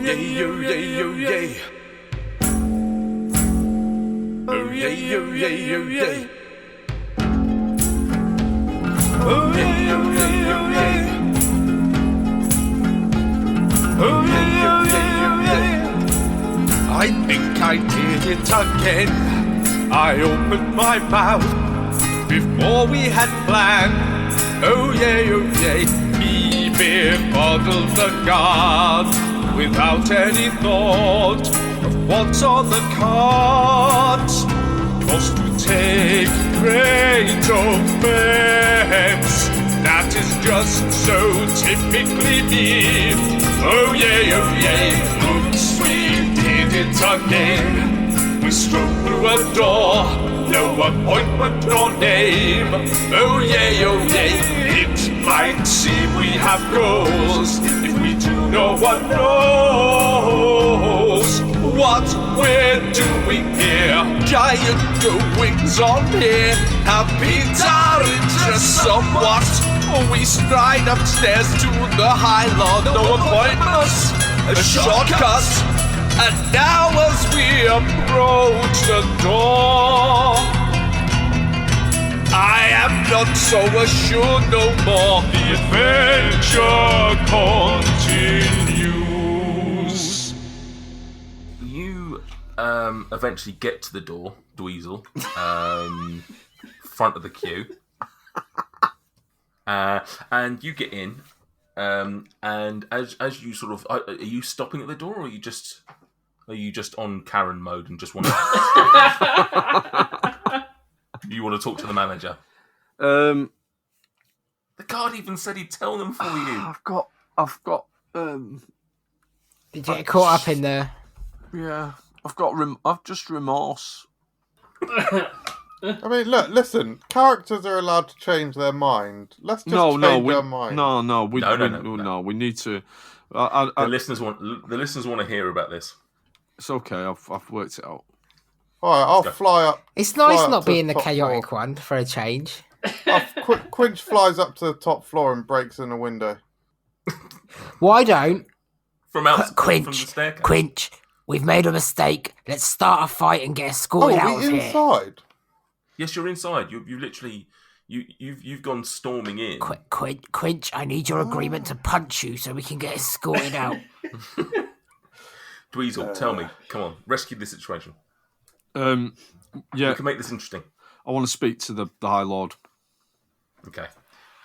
yay, oh yay, oh yay. Oh yay, oh yay, oh yay. Oh yay, oh yay, oh yay. Oh yay, oh yay, oh yay. I think I did it again. I opened my mouth before we had planned. Oh yay, oh yay. He befuddled the guard without any thought of what's on the cards. 'Cause to take great offense, that is just so typically me. Oh yay, oops, we did it again. We strode through a door, no appointment nor name. Oh yay, it might seem we have goals. If we do, no one knows what we're doing here. Giant wings on here have been down just somewhat. We stride upstairs to the high lawn, no appointments, a shortcut. And now as we approach the door, I am not so assured no more. The adventure continues. You eventually get to the door, Dweezil, front of the queue. And you get in, and as you sort of, are you stopping at the door, or are you just on Karen mode and just want to? You want to talk to the manager? The guard even said he'd tell them for you. I've got. Did you get caught up in there? Yeah, I've just remorse. I mean, look, listen. Characters are allowed to change their mind. Let's just change our mind. No. We need to. The listeners want to hear about this. It's okay. I've worked it out. All right, I'll fly up. It's nice fly not up to being the top chaotic floor. one for a change. Quinch flies up to the top floor and breaks in a window. Why don't From the Quinch? staircase. Quinch, we've made a mistake. Let's start a fight and get escorted out of here. Inside? Yes, you're inside. You literally you've gone storming in. Quinch, I need your agreement to punch you so we can get escorted out. Dweezil, tell me, come on, rescue the situation. Yeah, we can make this interesting. I want to speak to the High Lord. Okay.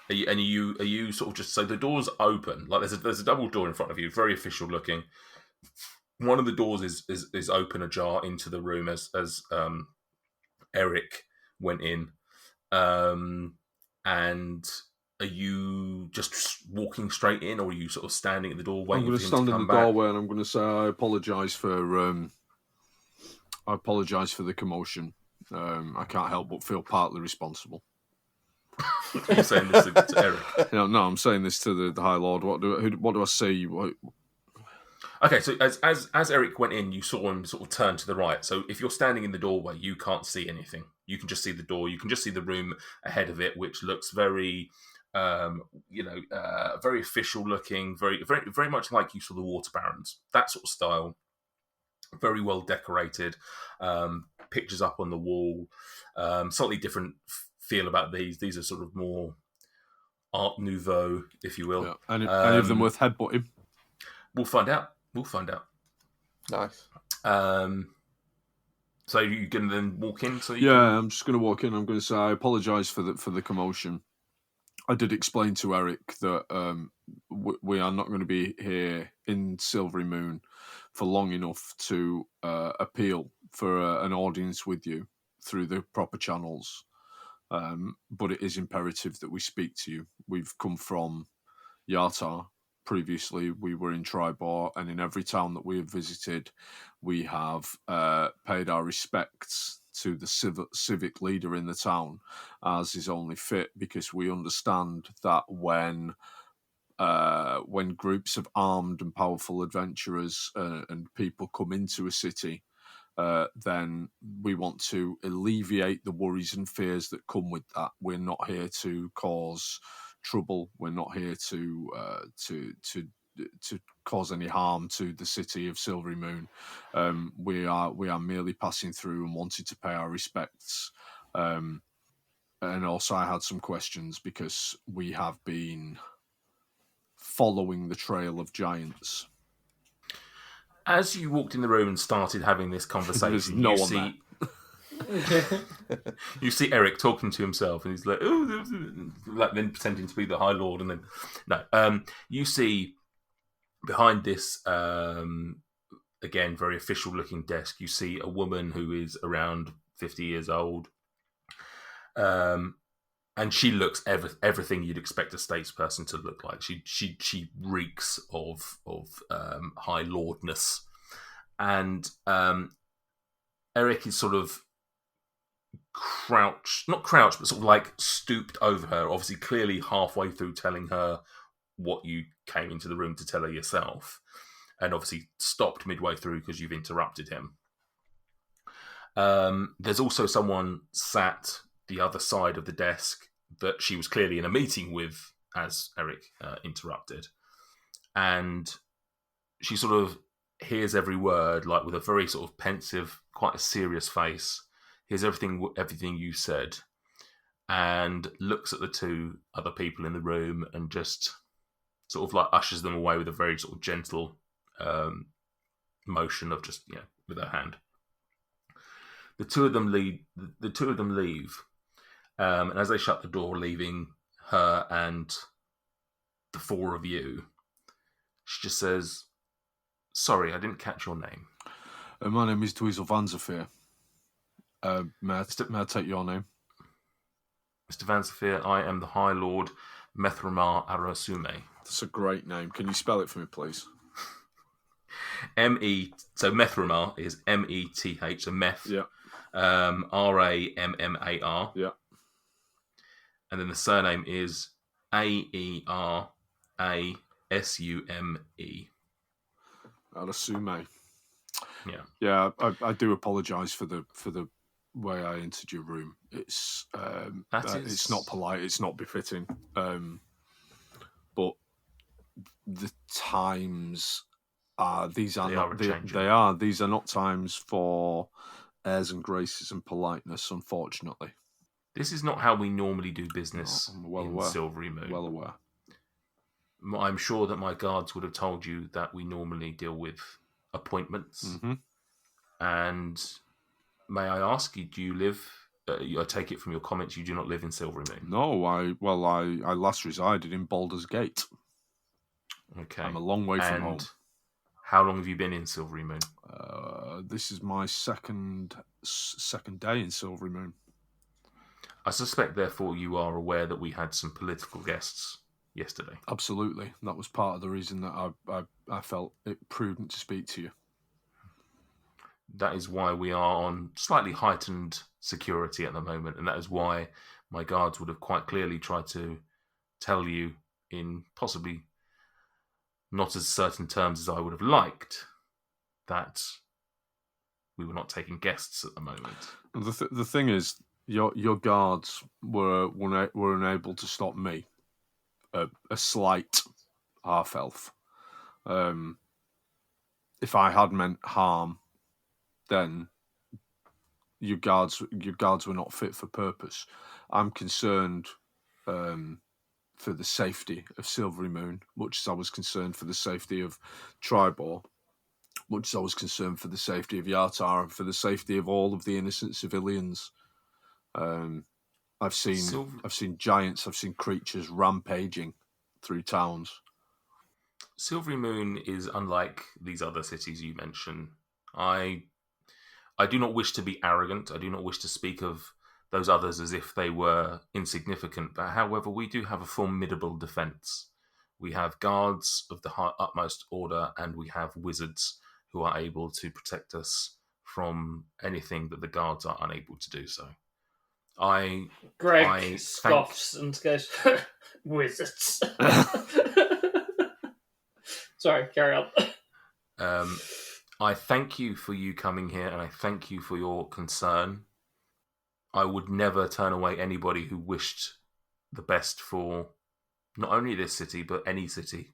Are you sort of just, so the door's open, like there's a double door in front of you, very official looking. One of the doors is open ajar into the room as Eric went in. And are you just walking straight in, or are you sort of standing at the door waiting for him to come back? I'm going to stand in the doorway and I'm going to say I apologise for the commotion. I can't help but feel partly responsible. Are you saying this to Eric? No, I'm saying this to the High Lord. What do I say? Okay, so as Eric went in, you saw him sort of turn to the right. So if you're standing in the doorway, you can't see anything. You can just see the door. You can just see the room ahead of it, which looks very, very official looking, very, very, very much like you saw the Water Barons. That sort of style. Very well decorated. Pictures up on the wall. Slightly different feel about these. These are sort of more Art Nouveau, if you will. Yeah. Any of them worth headbutting? We'll find out. Nice. So you can then walk in? I'm just going to walk in. I'm going to say I apologise for the commotion. I did explain to Eric that we are not going to be here in Silvery Moon for long enough to appeal for an audience with you through the proper channels. But it is imperative that we speak to you. We've come from Yartar. Previously, we were in Tribor, and in every town that we have visited, we have paid our respects to the civic leader in the town, as is only fit, because we understand that when groups of armed and powerful adventurers and people come into a city, then we want to alleviate the worries and fears that come with that. We're not here to cause trouble. We're not here to to cause any harm to the city of Silvery Moon. We are merely passing through and wanted to pay our respects. And also, I had some questions because we have been following the trail of giants. As you walked in the room and started having this conversation, no one there. You see Eric talking to himself, and he's like, "Oh," like then pretending to be the High Lord, and then no. You see behind this again very official-looking desk. You see a woman who is around 50 years old, and she looks everything you'd expect a statesperson to look like. She reeks of High Lordness, and Eric is sort of not crouched, but sort of like stooped over her, obviously clearly halfway through telling her what you came into the room to tell her yourself, and obviously stopped midway through because you've interrupted him. There's also someone sat the other side of the desk that she was clearly in a meeting with as Eric interrupted, and she sort of hears every word, like with a very sort of pensive, quite a serious face, hears everything you said, and looks at the two other people in the room and just sort of like ushers them away with a very sort of gentle motion of just with her hand. The two of them leave, and as they shut the door, leaving her and the four of you, she just says, "Sorry, I didn't catch your name." My name is Dweezil Van Zafir. May I take your name? Mr. Van Zafir, I am the High Lord Methramar Arasume. That's a great name. Can you spell it for me, please? So Methramar is METH, so meth. Yeah. RAMMAR. Yeah. And then the surname is AERASUME. Arasume. Yeah. Yeah, I do apologise for the way I entered your room. It's it's not polite. It's not befitting. But the times these are not times for airs and graces and politeness. Unfortunately, this is not how we normally do business in Silvery Moon. Well aware. I'm sure that my guards would have told you that we normally deal with appointments. Mm-hmm. And may I ask you, do you live? I take it from your comments, you do not live in Silvery Moon. No, I last resided in Baldur's Gate. Okay, I'm a long way from home. How long have you been in Silvery Moon? This is my second day in Silvery Moon. I suspect, therefore, you are aware that we had some political guests yesterday. Absolutely, that was part of the reason that I felt it prudent to speak to you. That is why we are on slightly heightened security at the moment, and that is why my guards would have quite clearly tried to tell you in possibly not as certain terms as I would have liked that we were not taking guests at the moment. The thing is, your guards were unable to stop me, a slight half elf. If I had meant harm, then your guards were not fit for purpose. I'm concerned for the safety of Silvery Moon, much as I was concerned for the safety of Tribor, much as I was concerned for the safety of Yartar, and for the safety of all of the innocent civilians. I've seen giants, I've seen creatures rampaging through towns. Silvery Moon is unlike these other cities you mention. I do not wish to be arrogant. I do not wish to speak of those others as if they were insignificant. But however, we do have a formidable defence. We have guards of the utmost order, and we have wizards who are able to protect us from anything that the guards are unable to do so. Greg scoffs and goes, "Wizards." Sorry, carry on. I thank you for you coming here, and I thank you for your concern. I would never turn away anybody who wished the best for not only this city, but any city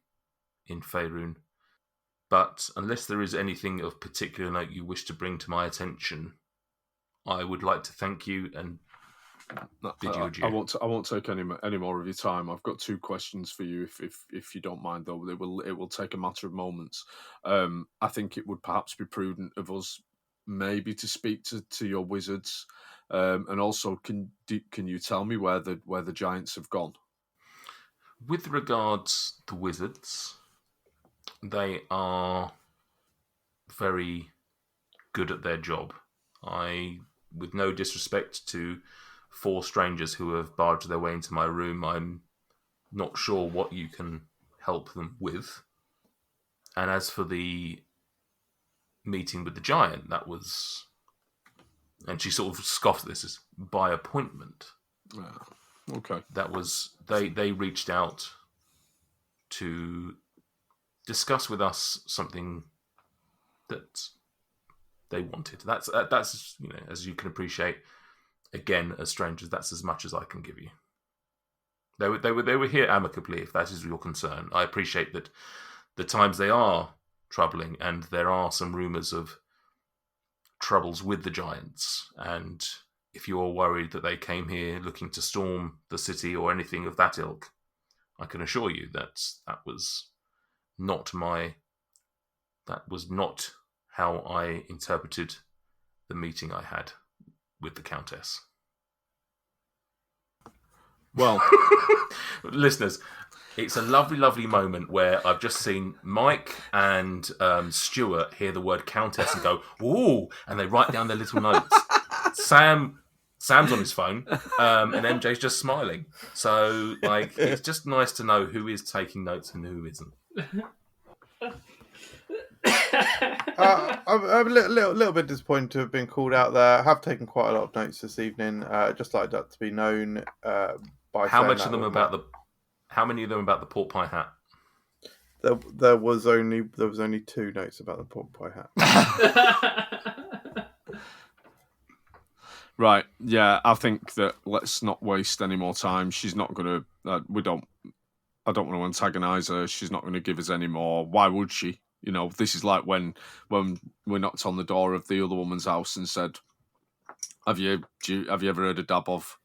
in Faerun. But unless there is anything of particular note you wish to bring to my attention, I would like to thank you and bid you adieu. I won't take any more of your time. I've got 2 questions for you, if you don't mind, though. It will take a matter of moments. I think it would perhaps be prudent of us maybe to speak to your wizards, and also can you tell me where the giants have gone? With regards to wizards, they are very good at their job. With no disrespect to 4 strangers who have barged their way into my room, I'm not sure what you can help them with. And as for the meeting with the giant, that was... And she sort of scoffed at this as by appointment. Okay. That was... They reached out to discuss with us something that they wanted. That's as you can appreciate, again, as strangers, that's as much as I can give you. They were here amicably, if that is your concern. I appreciate that the times they are troubling, and there are some rumours of troubles with the giants. And if you are worried that they came here looking to storm the city or anything of that ilk, I can assure you that was not how I interpreted the meeting I had with the Countess. Well, listeners, it's a lovely, lovely moment where I've just seen Mike and Stuart hear the word Countess and go, "Ooh," and they write down their little notes. Sam's on his phone, and MJ's just smiling. So, it's just nice to know who is taking notes and who isn't. I'm a little bit disappointed to have been called out there. I have taken quite a lot of notes this evening. Just like that to be known. How many of them about the pork pie hat? There was only 2 notes about the pork pie hat. Right, yeah, I think that let's not waste any more time. She's not going to. I don't want to antagonise her. She's not going to give us any more. Why would she? This is like when we knocked on the door of the other woman's house and said, "Have you ever heard of Dabov?"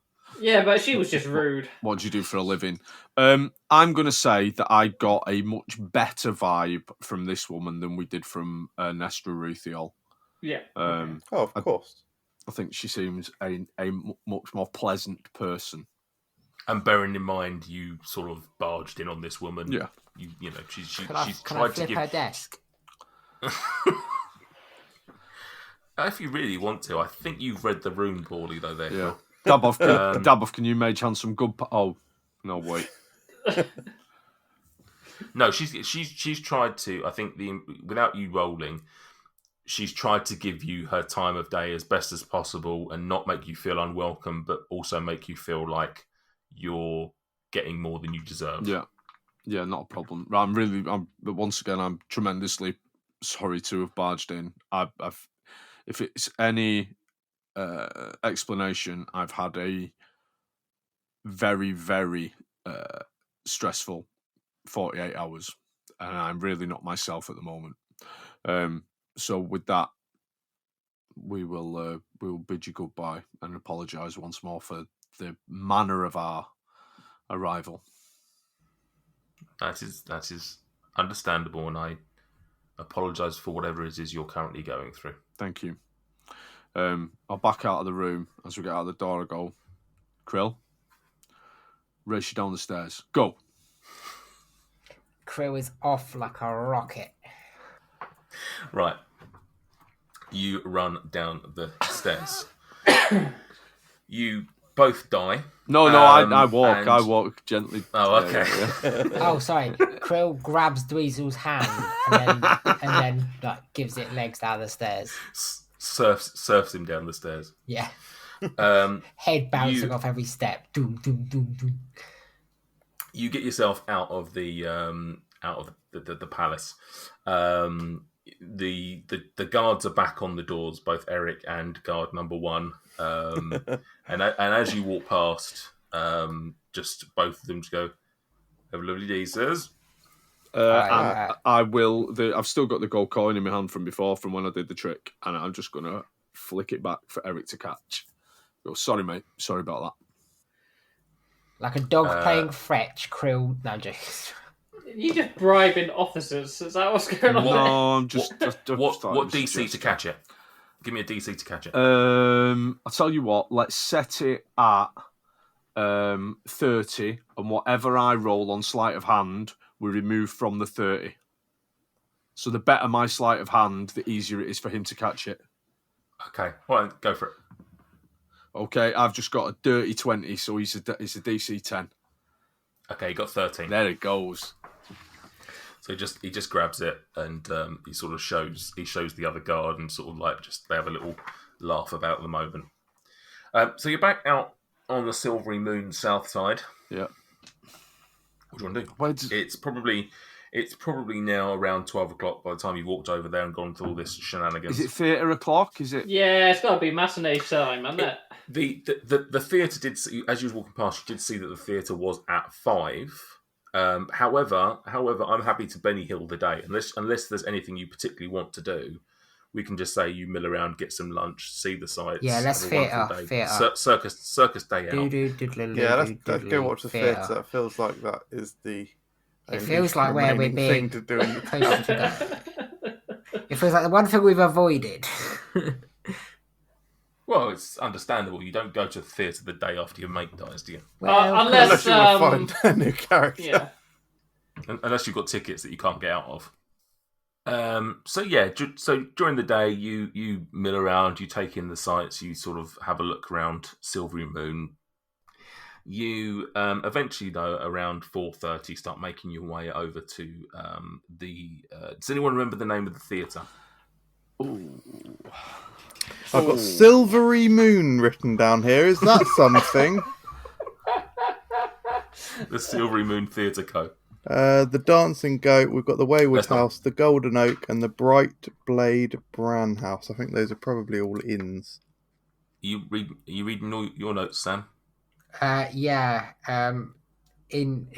Yeah, but she was just rude. What do you do for a living? I'm going to say that I got a much better vibe from this woman than we did from Nestor Ruthiol. Yeah. Of course. I think she seems a much more pleasant person. And bearing in mind, you sort of barged in on this woman. Yeah. She's Can I tried flip to give her desk? If you really want to, I think you've read the room poorly, though. There, yeah. Dabov, can you mage hand some good? Oh, no, wait. No, she's tried to. I think without you rolling, she's tried to give you her time of day as best as possible and not make you feel unwelcome, but also make you feel like you're getting more than you deserve. Yeah, not a problem. Once again, I'm tremendously sorry to have barged in. If it's any explanation, I've had a very, very stressful 48 hours, and I'm really not myself at the moment. So with that, we will bid you goodbye and apologise once more for the manner of our arrival. That is understandable, and I apologise for whatever it is you're currently going through. Thank you. I'll back out of the room. As we get out of the door, I go, Krill, race you down the stairs. Go. Krill is off like a rocket. Right. You run down the stairs. You both die. No, I walk. And... I walk gently. Oh, okay. Oh, sorry. Krill grabs Dweezil's hand and then gives it legs down the stairs. Surfs him down the stairs. Yeah. Head bouncing off every step. Doom, doom, doom, doom. You get yourself out of the palace. The guards are back on the doors, both Eric and guard number 1. And as you walk past, just both of them to go, "Have a lovely day, sirs." And I will. I've still got the gold coin in my hand from before, from when I did the trick, and I'm just gonna flick it back for Eric to catch. Go, sorry, mate. Sorry about that. Like a dog playing fetch, Krill. No, just. You just bribing officers. Is that what's going on? No, I'm just. What DC to catch it? Give me a DC to catch it. I'll tell you what. Let's set it at 30, and whatever I roll on sleight of hand, we remove from the 30. So the better my sleight of hand, the easier it is for him to catch it. Okay, well, go for it. Okay, I've just got a dirty 20, so he's a DC 10. Okay, you got 13. There it goes. So he just grabs it and he sort of shows the other guard and sort of like just they have a little laugh about the moment. So you're back out on the Silvery Moon south side. Yeah. What do you want to do? It's probably now around 12 o'clock by the time you've walked over there and gone through all this shenanigans. Is it theatre o'clock? Is it? Yeah, it's got to be matinee time, hasn't it? The theatre did see, as you was walking past, you did see that the theatre was at 5. However, I'm happy to Benny Hill the day. Unless there's anything you particularly want to do, we can just say you mill around, get some lunch, see the sights. Yeah, let's theatre. Circus day out. Yeah, let's go watch the theatre. It feels like that is the. It feels like where we're being thing to do. supposed to go. It feels like the one thing we've avoided. Well, it's understandable. You don't go to the theatre the day after your mate dies, do you? Well, Unless you want to find a new character. Yeah. Unless you've got tickets that you can't get out of. So during the day, you mill around, you take in the sights, you sort of have a look around Silvery Moon. You eventually, though, around 4:30, start making your way over to does anyone remember the name of the theatre? Ooh. I've got Silvery Moon written down here. Is that something? The Silvery Moon Theatre Co. The Dancing Goat. We've got the Wayward House, the Golden Oak, and the Bright Blade Bran House. I think those are probably all inns. Are you reading all your notes, Sam? Yeah. In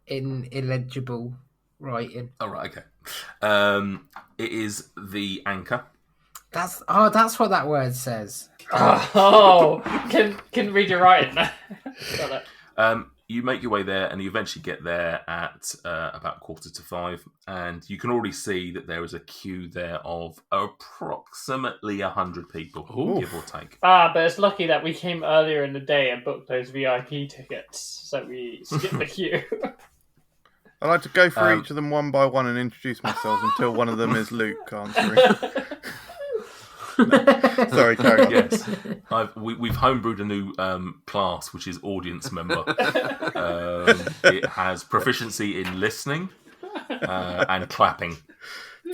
illegible writing. Oh, right, okay. It is the Anchor. That's what that word says. Oh, can read your writing. Got it. You make your way there, and you eventually get there at about 4:45, and you can already see that there is a queue there of approximately 100 people, give or take. But it's lucky that we came earlier in the day and booked those VIP tickets, so we skipped the queue. I like to go through each of them one by one and introduce myself until one of them is Luke answering. Sorry, carry on. Yes, we've homebrewed a new class, which is audience member. It has proficiency in listening and clapping.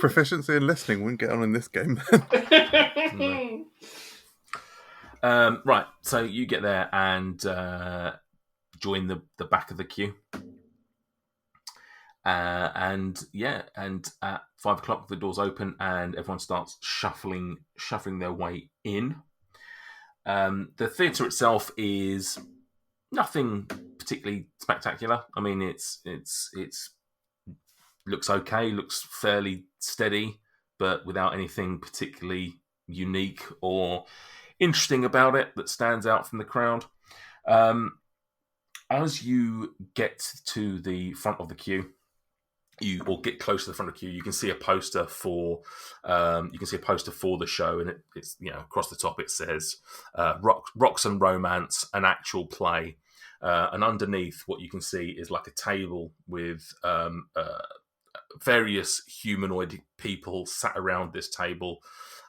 Proficiency in listening wouldn't get on in this game. Right, so you get there and join the back of the queue. And at 5 o'clock the doors open and everyone starts shuffling their way in. The theatre itself is nothing particularly spectacular. I mean, it's looks okay, looks fairly steady, but without anything particularly unique or interesting about it that stands out from the crowd. As you get to the front of the queue, or get close to the front of the queue, you can see a poster for the show, and it's across the top it says Rocks and Romance, an actual play, and underneath what you can see is like a table with various humanoid people sat around this table.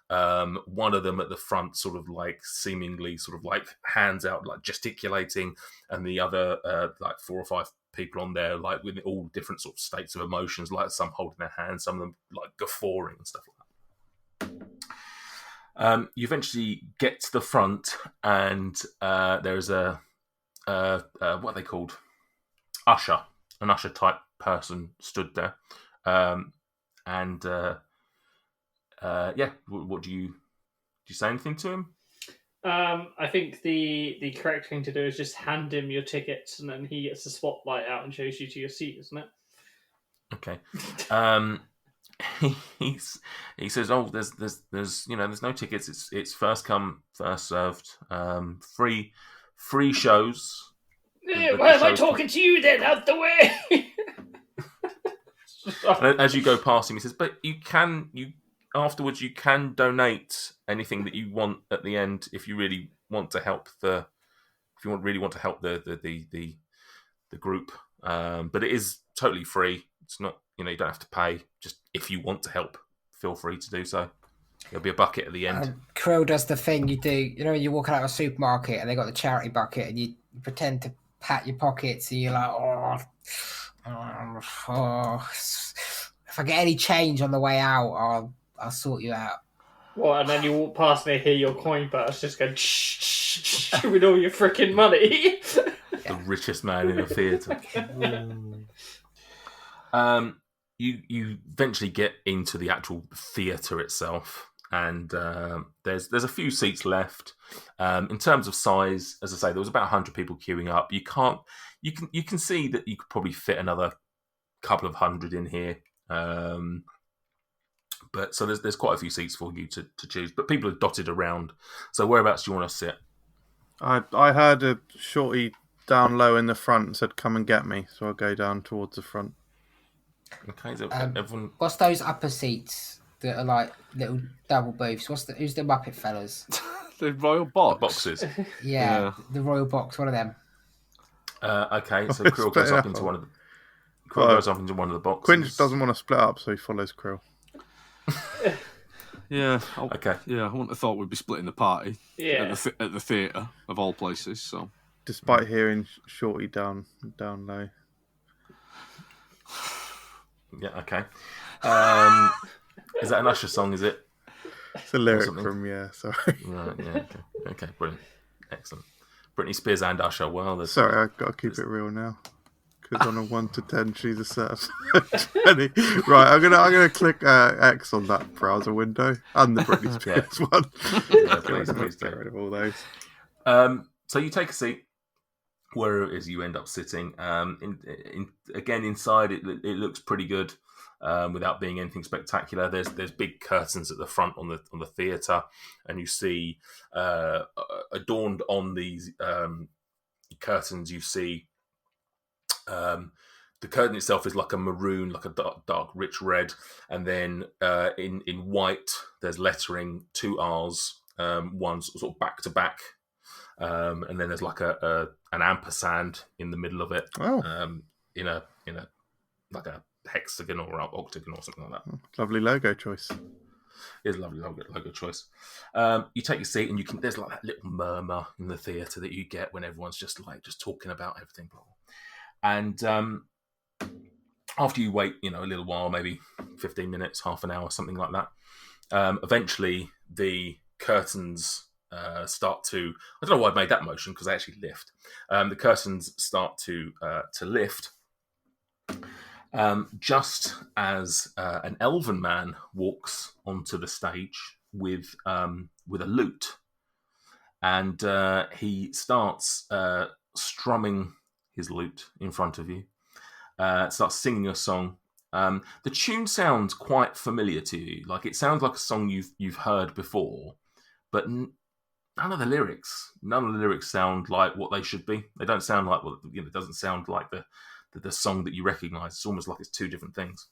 One of them at the front sort of like seemingly sort of like hands out, like gesticulating, and the other like 4 or 5 people on there like with all different sort of states of emotions, like some holding their hands, some of them like guffawing and stuff like that. You eventually get to the front and there's a what are they called? An usher type person stood there. What do you say anything to him? I think the correct thing to do is just hand him your tickets, and then he gets the spotlight out and shows you to your seat, isn't it? Okay. He says, "Oh, there's no tickets. It's first come, first served. Free shows. Why am I talking to you then? Out the way!" And as you go past him, he says, "But afterwards you can donate anything that you want at the end if you really want to help the group. But it is totally free. It's not, you don't have to pay. Just if you want to help, feel free to do so. There'll be a bucket at the end." Krill does the thing you do. You walk out of a supermarket and they got the charity bucket, and you pretend to pat your pockets, and you're like, if I get any change on the way out, I'll sort you out. Well, and then you walk past and they hear your coin purse just go with all your freaking money. The richest man in the theatre. You eventually get into the actual theatre itself, and there's a few seats left. In terms of size, as I say, there was about 100 people queuing up. You can see that you could probably fit another couple of hundred in here. But so there's quite a few seats for you to choose. But people are dotted around. So whereabouts do you want to sit? I heard a shorty down low in the front and said, "Come and get me." So I'll go down towards the front. Okay, so everyone. What's those upper seats that are like little double booths? Who's the Muppet fellas? The Royal Box. Boxes. Yeah, the Royal Box. One of them. Okay, so Krill goes up into one of the. Goes up into one of the boxes. Quinch doesn't want to split up, so he follows Krill. Yeah. Okay. Yeah, I wouldn't have thought we'd be splitting the party. Yeah. At the theatre of all places. So. Despite hearing Shorty down low. Yeah. Okay. Is that an Usher song? Is it? It's a lyric from sorry. Right. Yeah. Okay. Brilliant. Excellent. Britney Spears and Usher. Well, sorry, I've got to keep it real now. Because on a 1 to 10, she's a set of 20. Right, I'm gonna click X on that browser window and the Britney Spears one. Yeah, please get rid of all those. So you take a seat where it is you end up sitting. Again, inside it looks pretty good without being anything spectacular. There's big curtains at the front on the theatre, and you see adorned on these curtains. You see. The curtain itself is like a maroon, like a dark, rich red, and then in white there's lettering, 2 R's, one sort of back to back, and then there's like an ampersand in the middle of it, in a like a hexagon or an octagon or something like that. Lovely logo choice. It's a lovely logo choice. You take your seat, and there's like that little murmur in the theatre that you get when everyone's just talking about everything. And after you wait, a little while, maybe 15 minutes, half an hour, something like that, eventually the curtains start to... I don't know why I made that motion, because they actually lift. The curtains start to lift just as an elven man walks onto the stage with a lute. And he starts strumming his lute in front of you, starts singing a song. The tune sounds quite familiar to you. Like, it sounds like a song you've heard before, but none of the lyrics sound like what they should be. They don't sound like it doesn't sound like the song that you recognise. It's almost like it's two different things.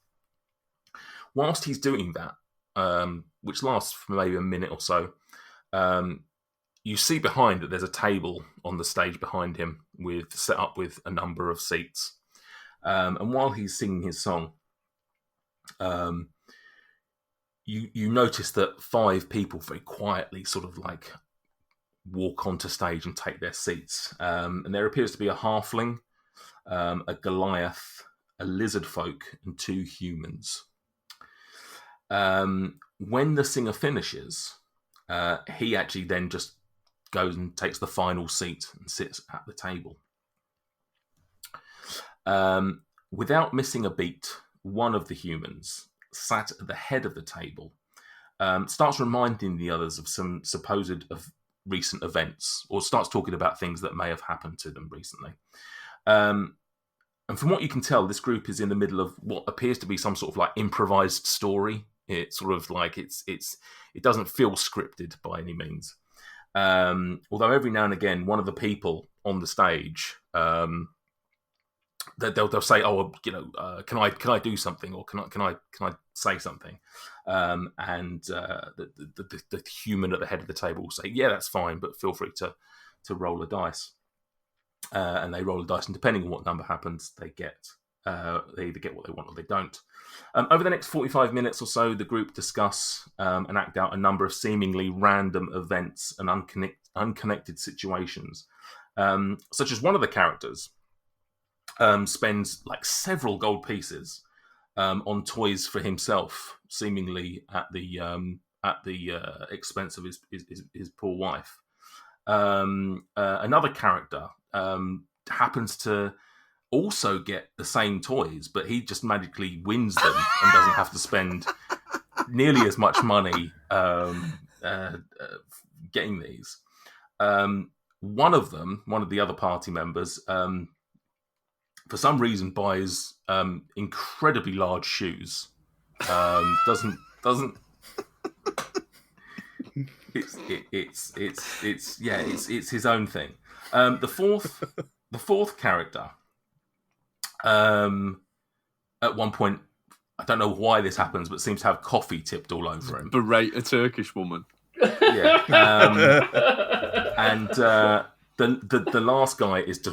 Whilst he's doing that, which lasts for maybe a minute or so, you see behind that there's a table on the stage behind him set up with a number of seats. And while he's singing his song, you notice that 5 people very quietly sort of walk onto stage and take their seats. And there appears to be a halfling, a Goliath, a lizard folk, and 2 humans. When the singer finishes, he actually then just goes and takes the final seat and sits at the table. Without missing a beat, one of the humans sat at the head of the table, starts reminding the others of some supposed recent events, or starts talking about things that may have happened to them recently. from what you can tell, this group is in the middle of what appears to be some sort of like improvised story. It's sort of like it doesn't feel scripted by any means. Although every now and again, one of the people on the stage, they'll say, "Oh, can I do something, or can I say something?" And the human at the head of the table will say, "Yeah, that's fine, but feel free to roll a dice." And they roll a dice, and depending on what number happens, they either get what they want or they don't. Over the next 45 minutes or so, the group discuss and act out a number of seemingly random events and unconnected situations, such as one of the characters spends like several gold pieces on toys for himself, seemingly at the expense of his poor wife. Another character happens to also get the same toys, but he just magically wins them and doesn't have to spend nearly as much money getting these. One of the other party members, for some reason buys incredibly large shoes. Doesn't it's his own thing. The fourth character, at one point, I don't know why this happens, but seems to have coffee tipped all over him. Berate a Turkish woman. Yeah, and the last guy it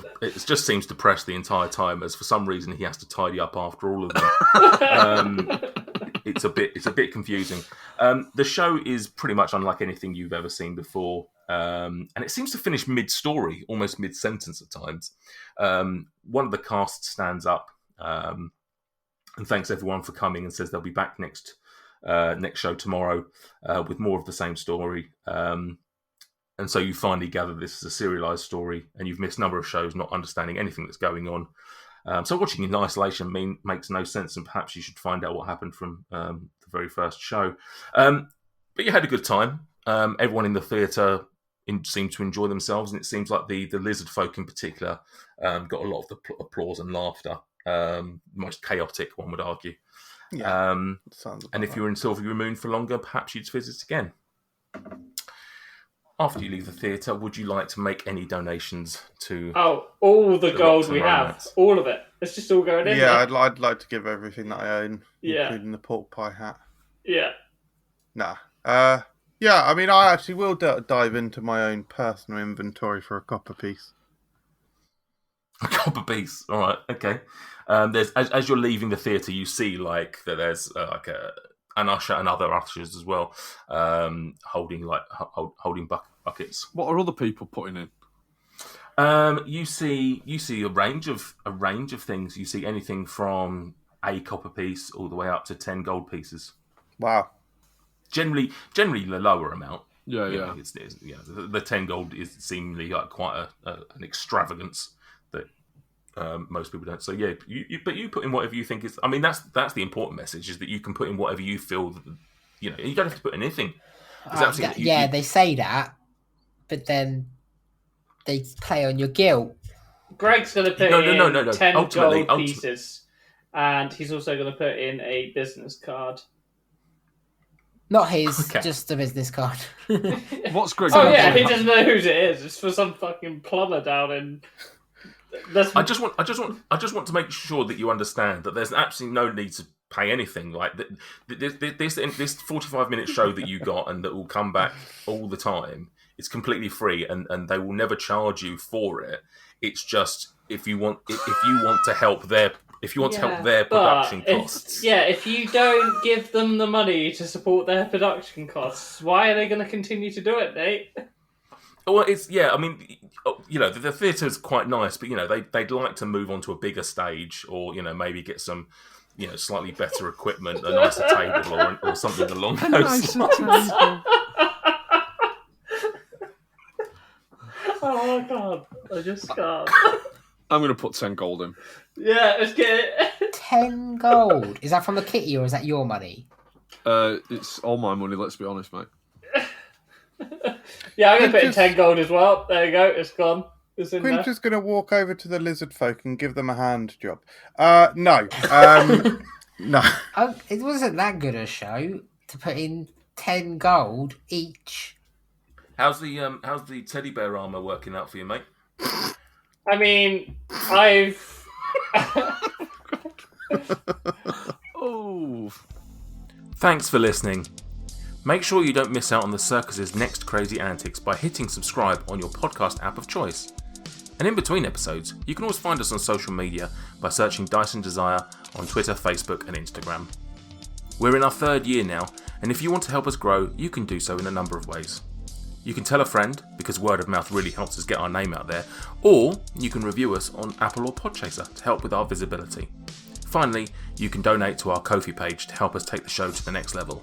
just seems depressed the entire time, as for some reason he has to tidy up after all of them. It's a bit confusing. The show is pretty much unlike anything you've ever seen before, and it seems to finish mid-story, almost mid-sentence at times. One of the cast stands up and thanks everyone for coming and says they'll be back next show tomorrow with more of the same story. And so you finally gather this is a serialized story, and you've missed a number of shows not understanding anything that's going on. So watching in isolation makes no sense, and perhaps you should find out what happened from the very first show. But you had a good time. Everyone in the theatre seemed to enjoy themselves, and it seems like the lizard folk in particular got a lot of the applause and laughter. Most chaotic, one would argue. Yeah, and if you were in Silvery Moon for longer, perhaps you'd visit again. After you leave the theatre, would you like to make any donations to... Oh, all the gold we have. All of it. It's just all going in there. Yeah, I'd like to give everything that I own, including the pork pie hat. Yeah. Nah. Yeah, I mean, I actually will dive into my own personal inventory for a copper piece. A copper piece. All right, okay. There's as you're leaving the theatre, you see like that there's an usher and other ushers as well, holding buckets. What are other people putting in? You see a range of things. You see anything from a copper piece all the way up to 10 gold pieces. Wow. Generally the lower amount. Yeah. It's the 10 gold is seemingly like quite an extravagance that most people don't. So yeah, but you put in whatever you think is. I mean, that's the important message, is that you can put in whatever you feel. You don't have to put in anything. They say that, but then they play on your guilt. Greg's going to put in 10 Ultimately, gold pieces, and he's also going to put in a business card. Not his, just a business card. What's Greg? Oh yeah, he doesn't know whose it is. It's for some fucking plumber down in. I just want to make sure that you understand that there's absolutely no need to pay anything. Like this 45-minute show that you got and that will come back all the time. It's completely free, and they will never charge you for it. It's just if you want to help their production costs. Yeah, if you don't give them the money to support their production costs, why are they going to continue to do it, Nate? Well, I mean, the theatre is quite nice, but they'd like to move on to a bigger stage, or maybe get some, slightly better equipment, a nicer table, or something along those lines. Oh, I can't. I just can't. I'm going to put 10 gold in. Yeah, let's get it. 10 gold. Is that from the kitty, or is that your money? It's all my money, let's be honest, mate. Yeah, I'm going to put in 10 gold as well. There you go. It's gone. is in Quinch there. is going to walk over to the lizard folk and give them a hand job. No. No. It wasn't that good a show to put in 10 gold each. How's the teddy bear armor working out for you, mate? I mean, I've. Oh. Thanks for listening. Make sure you don't miss out on the circus's next crazy antics by hitting subscribe on your podcast app of choice. And in between episodes, you can always find us on social media by searching Dyson Desire on Twitter, Facebook and Instagram. We're in our 3rd year now, and if you want to help us grow, you can do so in a number of ways. You can tell a friend, because word of mouth really helps us get our name out there, or you can review us on Apple or Podchaser to help with our visibility. Finally, you can donate to our Ko-fi page to help us take the show to the next level.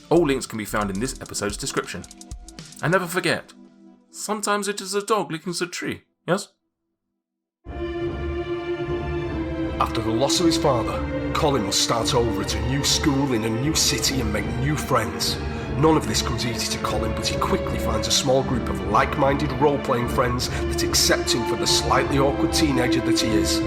All links can be found in this episode's description. And never forget, sometimes it is a dog licking the tree, yes? After the loss of his father, Colin must start over at a new school in a new city and make new friends. None of this comes easy to Colin, but he quickly finds a small group of like-minded role-playing friends that accept him for the slightly awkward teenager that he is.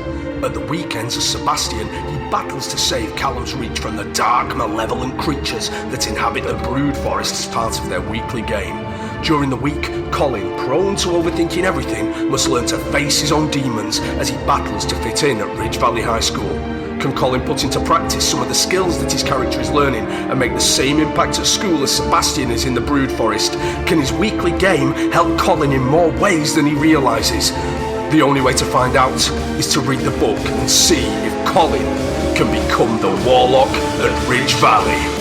At the weekends as Sebastian, he battles to save Callum's Reach from the dark, malevolent creatures that inhabit the Brood Forest as part of their weekly game. During the week, Colin, prone to overthinking everything, must learn to face his own demons as he battles to fit in at Ridge Valley High School. Can Colin put into practice some of the skills that his character is learning and make the same impact at school as Sebastian is in the Brood Forest? Can his weekly game help Colin in more ways than he realises? The only way to find out is to read the book and see if Colin can become the Warlock at Ridge Valley.